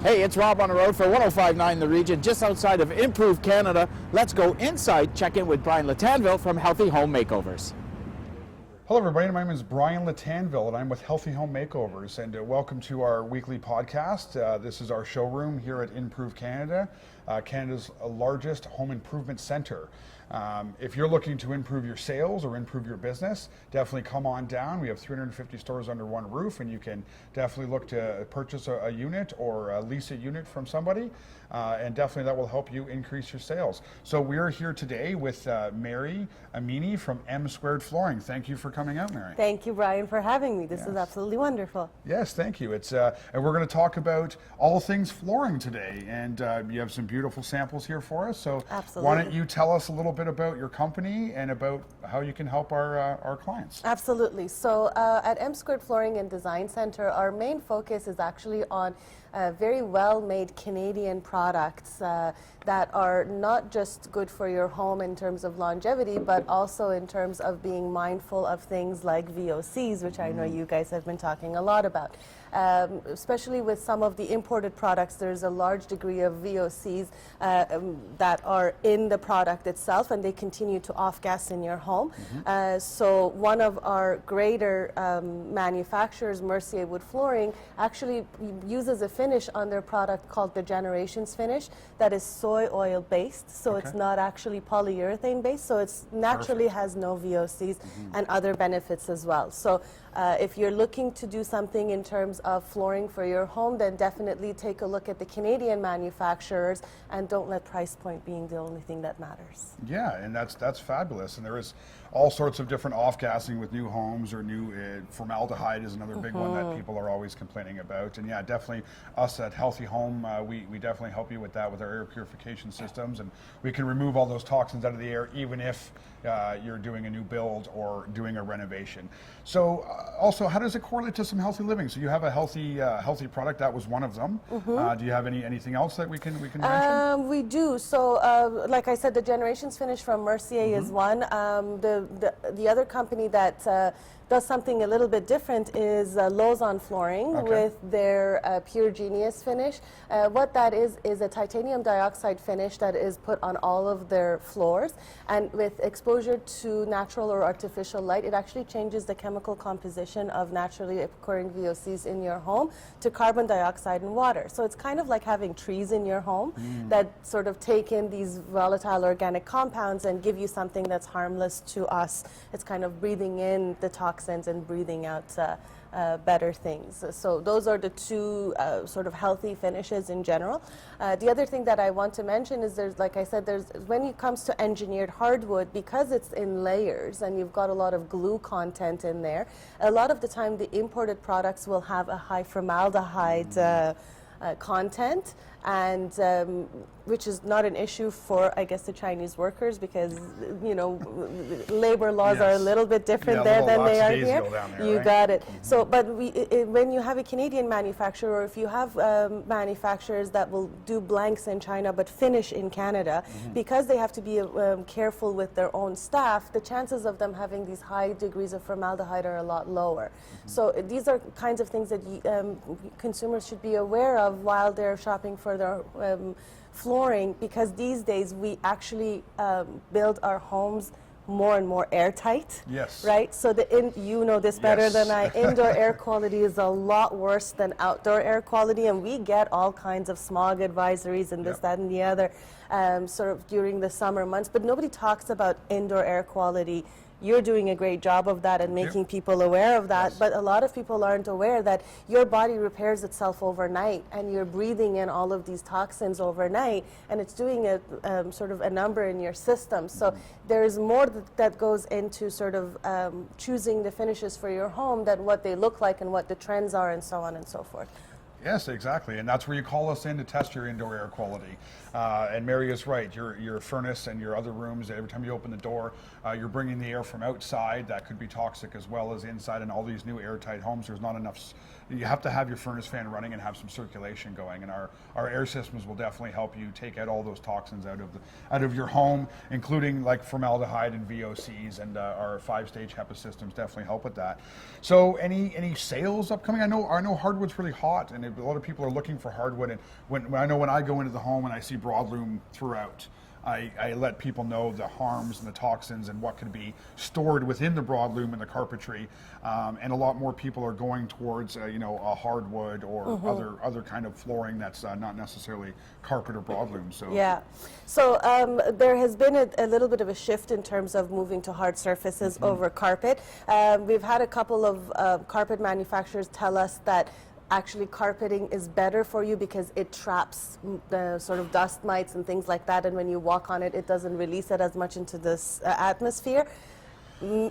Hey, it's Rob on the road for 105.9 The Region, just outside of Improve Canada. Let's go inside, check in with Brian Lattanville from Healthy Home Makeovers. Hello everybody, my name is Brian Lattanville and I'm with Healthy Home Makeovers, and welcome to our weekly podcast. This is our showroom here at Improve Canada, Canada's largest home improvement center. If you're looking to improve your sales or improve your business, definitely come on down. We have 350 stores under one roof, and you can definitely look to purchase a unit or lease a unit from somebody, and definitely that will help you increase your sales. So we're here today with Mary Amini from mSquared Flooring. Thank you for coming out, Mary. Thank you, Brian, for having me. This is absolutely wonderful. Yes, thank you. It's and we're going to talk about all things flooring today, and you have some beautiful samples here for us. So why don't you tell us a little bit about your company and about how you can help our clients? Absolutely. So at mSquared Flooring and Design Center, our main focus is actually on very well-made Canadian products that are not just good for your home in terms of longevity, but also in terms of being mindful of things like VOCs, which I know you guys have been talking a lot about. Especially with some of the imported products, there's a large degree of VOCs that are in the product itself, and they continue to off-gas in your home. So one of our greater manufacturers, Mercier Wood Flooring, actually uses a finish on their product called the Generations finish that is soy oil based, so it's not actually polyurethane based, so it's naturally has no VOCs and other benefits as well. So if you're looking to do something in terms of flooring for your home, then definitely take a look at the Canadian manufacturers and don't let price point being the only thing that matters. Yeah, and that's fabulous. And there is all sorts of different off-gassing with new homes, or new formaldehyde is another big one that people are always complaining about. And yeah, definitely us at Healthy Home, we definitely help you with that with our air purification systems, and we can remove all those toxins out of the air even if you're doing a new build or doing a renovation. So also, how does it correlate to some healthy living? So you have a healthy product, that was one of them. Do you have anything else that we can mention? We do. So like I said, the Generations finish from Mercier is one. The other company that does something a little bit different is Lausanne Flooring with their Pure Genius finish. What that is a titanium dioxide finish that is put on all of their floors, and with exposure to natural or artificial light, it actually changes the chemical composition of naturally occurring VOCs in your home to carbon dioxide and water. So it's kind of like having trees in your home that sort of take in these volatile organic compounds and give you something that's harmless to us. It's kind of breathing in the toxins and breathing out better things. So those are the two sort of healthy finishes in general. The other thing that I want to mention is like I said, when it comes to engineered hardwood, because it's in layers and you've got a lot of glue content in there, a lot of the time the imported products will have a high formaldehyde content, and which is not an issue for, I guess, the Chinese workers, because labor laws are a little bit different there than they are here. You got it. So, but when you have a Canadian manufacturer, or if you have manufacturers that will do blanks in China but finish in Canada, because they have to be careful with their own staff, the chances of them having these high degrees of formaldehyde are a lot lower. So these are kinds of things that consumers should be aware of while they're shopping for their flooring, because these days we actually build our homes more and more airtight. Yes. Right? So you know this better than I. Indoor air quality is a lot worse than outdoor air quality, and we get all kinds of smog advisories and this, that, and the other sort of during the summer months, but nobody talks about indoor air quality. You're doing a great job of that and making people aware of that, but a lot of people aren't aware that your body repairs itself overnight, and you're breathing in all of these toxins overnight, and it's doing a sort of a number in your system. So there's more that goes into sort of choosing the finishes for your home than what they look like and what the trends are and so on and so forth. Yes, exactly, and that's where you call us in to test your indoor air quality. And Mary is right. Your furnace and your other rooms, every time you open the door, you're bringing the air from outside. That could be toxic as well as inside. And all these new airtight homes, there's not enough you have to have your furnace fan running and have some circulation going, and our air systems will definitely help you take out all those toxins out of your home, including like formaldehyde and VOCs, and our 5-stage HEPA systems definitely help with that. So any sales upcoming? I know hardwood's really hot, and a lot of people are looking for hardwood, and when I go into the home and I see broadloom throughout, I let people know the harms and the toxins and what could be stored within the broadloom and the carpentry, and a lot more people are going towards a hardwood or other kind of flooring that's not necessarily carpet or broadloom. So yeah, so there has been a little bit of a shift in terms of moving to hard surfaces over carpet. We've had a couple of carpet manufacturers tell us that actually carpeting is better for you because it traps the sort of dust mites and things like that, and when you walk on it, it doesn't release it as much into this atmosphere.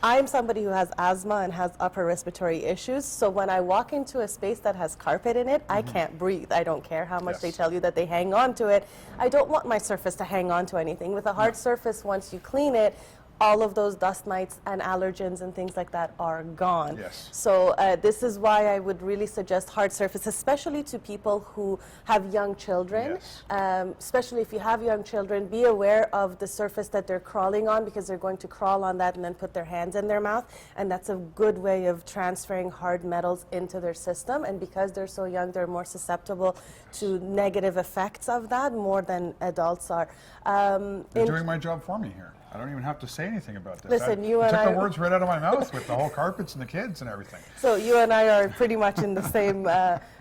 I'm somebody who has asthma and has upper respiratory issues, so when I walk into a space that has carpet in it, I can't breathe. I don't care how much they tell you that they hang on to it. I don't want my surface to hang on to anything. With a hard surface, once you clean it, all of those dust mites and allergens and things like that are gone. Yes. So this is why I would really suggest hard surface, especially to people who have young children. Yes. Especially if you have young children, be aware of the surface that they're crawling on, because they're going to crawl on that and then put their hands in their mouth, and that's a good way of transferring hard metals into their system. And because they're so young, they're more susceptible to negative effects of that more than adults are. You're doing my job for me here. I don't even have to say anything about this. Listen, you took the words right out of my mouth with the whole carpets and the kids and everything. So you and I are pretty much in the same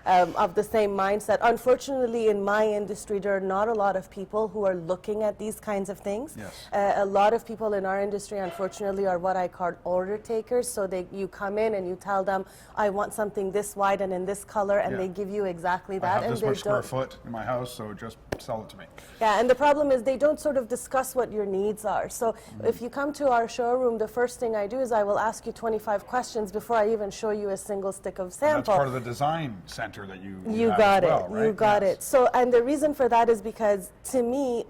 of the same mindset. Unfortunately, in my industry, there are not a lot of people who are looking at these kinds of things. Yes. A lot of people in our industry, unfortunately, are what I call order takers. So you come in and you tell them, I want something this wide and in this color, and they give you exactly that. I have this much square foot in my house, so just sell it to me. Yeah, and the problem is they don't sort of discuss what your needs are. So if you come to our showroom, the first thing I do is I will ask you 25 questions before I even show you a single stick of sample. And that's part of the design center that you have got as well, it. right? You got it. So, and the reason for that is because, to me,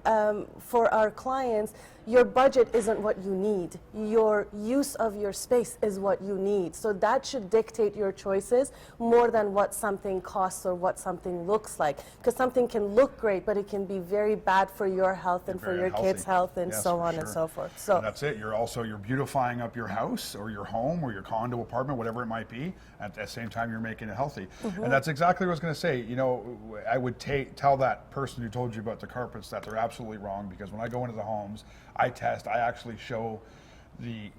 for our clients, your budget isn't what you need. Your use of your space is what you need. So that should dictate your choices more than what something costs or what something looks like. Because something can look great, but it can be very bad for your health and for your kids' health and so on and so forth. So and that's it. You're beautifying up your house or your home or your condo apartment, whatever it might be. At the same time, you're making it healthy. And that's exactly what I was going to say. You know, I would tell that person who told you about the carpets that they're absolutely wrong, because when I go into the homes, I actually show the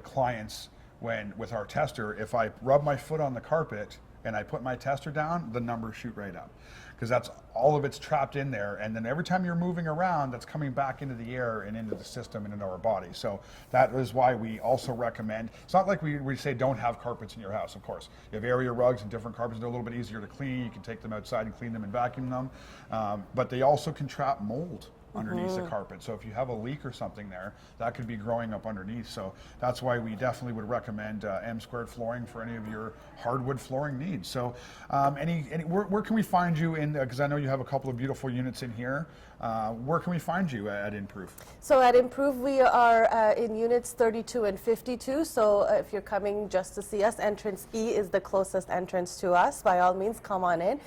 clients with our tester, if I rub my foot on the carpet and I put my tester down, the numbers shoot right up, because that's all of it's trapped in there, and then every time you're moving around, that's coming back into the air and into the system and into our body. So that is why we also recommend, it's not like we say don't have carpets in your house. Of course, you have area rugs and different carpets. They're a little bit easier to clean. You can take them outside and clean them and vacuum them, but they also can trap mold underneath the carpet. So if you have a leak or something there, that could be growing up underneath. So that's why we definitely would recommend mSquared flooring for any of your hardwood flooring needs. So where can we find you in, because I know you have a couple of beautiful units in here. Where can we find you at Improve? So at Improve, we are in units 32 and 52. So if you're coming just to see us, entrance E is the closest entrance to us. By all means, come on in.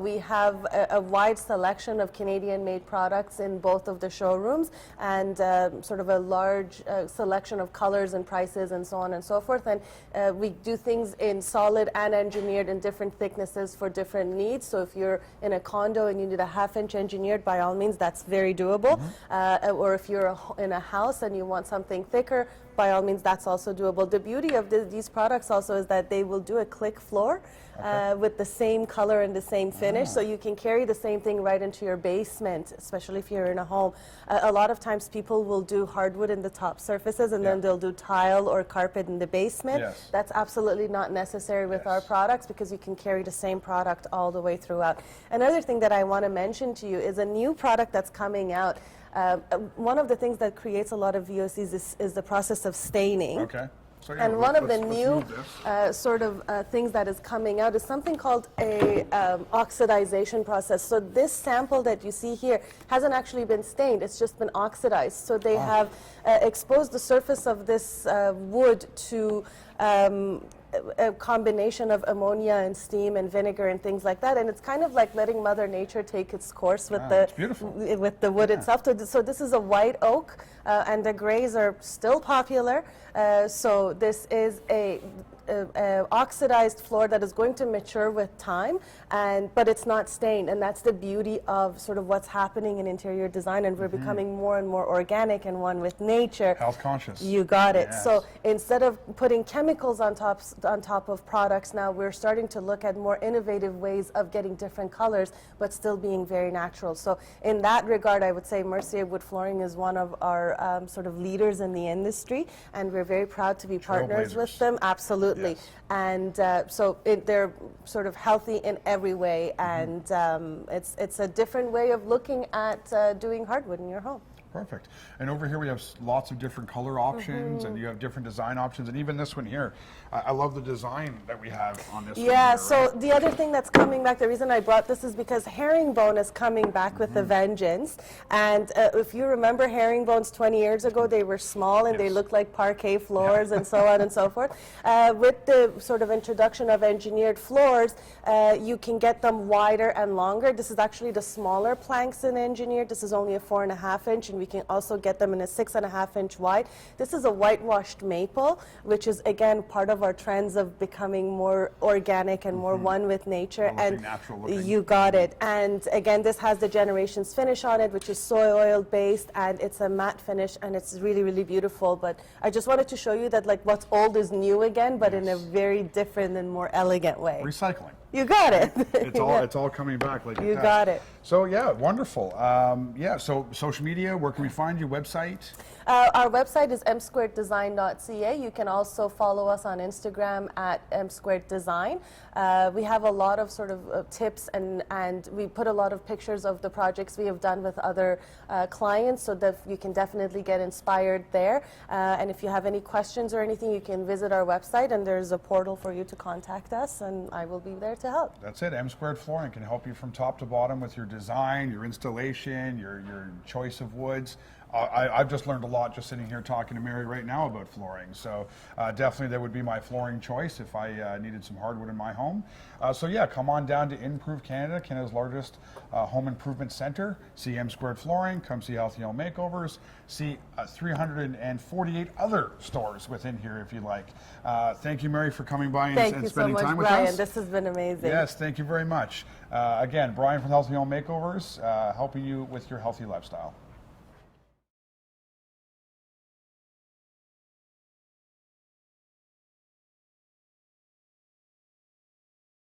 We have a wide selection of Canadian-made products in both of the showrooms, and sort of a large selection of colors and prices and so on and so forth. And we do things in solid and engineered in different thicknesses for different needs. So if you're in a condo and you need a 1/2-inch engineered, by all means, that's very doable. Or if you're in a house and you want something thicker, by all means, that's also doable. The beauty of these products also is that they will do a click floor with the same color and the same finish, so you can carry the same thing right into your basement, especially if you're in a home. A lot of times people will do hardwood in the top surfaces, and then they'll do tile or carpet in the basement. Yes. That's absolutely not necessary with our products, because you can carry the same product all the way throughout. Another thing that I want to mention to you is a new product that's coming out. One of the things that creates a lot of VOCs is the process of staining. Okay. So, And one of the new things that is coming out is something called a oxidization process. So this sample that you see here hasn't actually been stained, it's just been oxidized. So they have exposed the surface of this wood to a combination of ammonia and steam and vinegar and things like that, and it's kind of like letting Mother Nature take its course with it's beautiful. with the wood itself. So this is a white oak, and the grays are still popular. So this is a oxidized floor that is going to mature with time, but it's not stained, and that's the beauty of sort of what's happening in interior design, and we're becoming more and more organic and one with nature. Health conscious. You got it. Yes. So instead of putting chemicals on top of products, now we're starting to look at more innovative ways of getting different colors, but still being very natural. So in that regard, I would say Mercier Wood Flooring is one of our sort of leaders in the industry, and we're very proud to be partners with them. Absolutely. Yes. And so they're sort of healthy in every way, and it's a different way of looking at doing hardwood in your home. Perfect. And over here we have lots of different color options, and you have different design options, and even this one here. I love the design that we have on this one Yeah, here, so right? the other thing that's coming back, the reason I brought this is because herringbone is coming back with a vengeance. And if you remember herringbones 20 years ago, they were small and they looked like parquet floors and so on and so forth. With the sort of introduction of engineered floors, you can get them wider and longer. This is actually the smaller planks in engineered. This is only a 4.5 inch, and we can also get them in a 6.5 inch wide. This is a whitewashed maple, which is again part of our trends of becoming more organic and more one with nature. And natural looking. You got it. And again, this has the Generations finish on it, which is soy oil based, and it's a matte finish, and it's really, really beautiful. But I just wanted to show you that like what's old is new again, but in a very different and more elegant way. Recycling. You got it. It's all coming back like You that. got it. So yeah, wonderful. Yeah, so social media, where can we find you? Website? Our website is msquareddesign.ca. You can also follow us on Instagram at mSquaredDesign. We have a lot of sort of tips, and we put a lot of pictures of the projects we have done with other clients, so that you can definitely get inspired there. And if you have any questions or anything, you can visit our website, and there's a portal for you to contact us, and I will be there to help. That's it. mSquared Flooring can help you from top to bottom with your design, your installation, your choice of woods. I've just learned a lot just sitting here talking to Mary right now about flooring. So definitely that would be my flooring choice if I needed some hardwood in my home. So yeah, come on down to Improve Canada, Canada's largest home improvement center. See mSquared Flooring, come see Healthy Home Makeovers, see 348 other stores within here if you like. Thank you, Mary, for coming by and spending so much, time with Brian. us. This has been amazing. Yes, thank you very much. Again, Brian from Healthy Home Makeovers, helping you with your healthy lifestyle.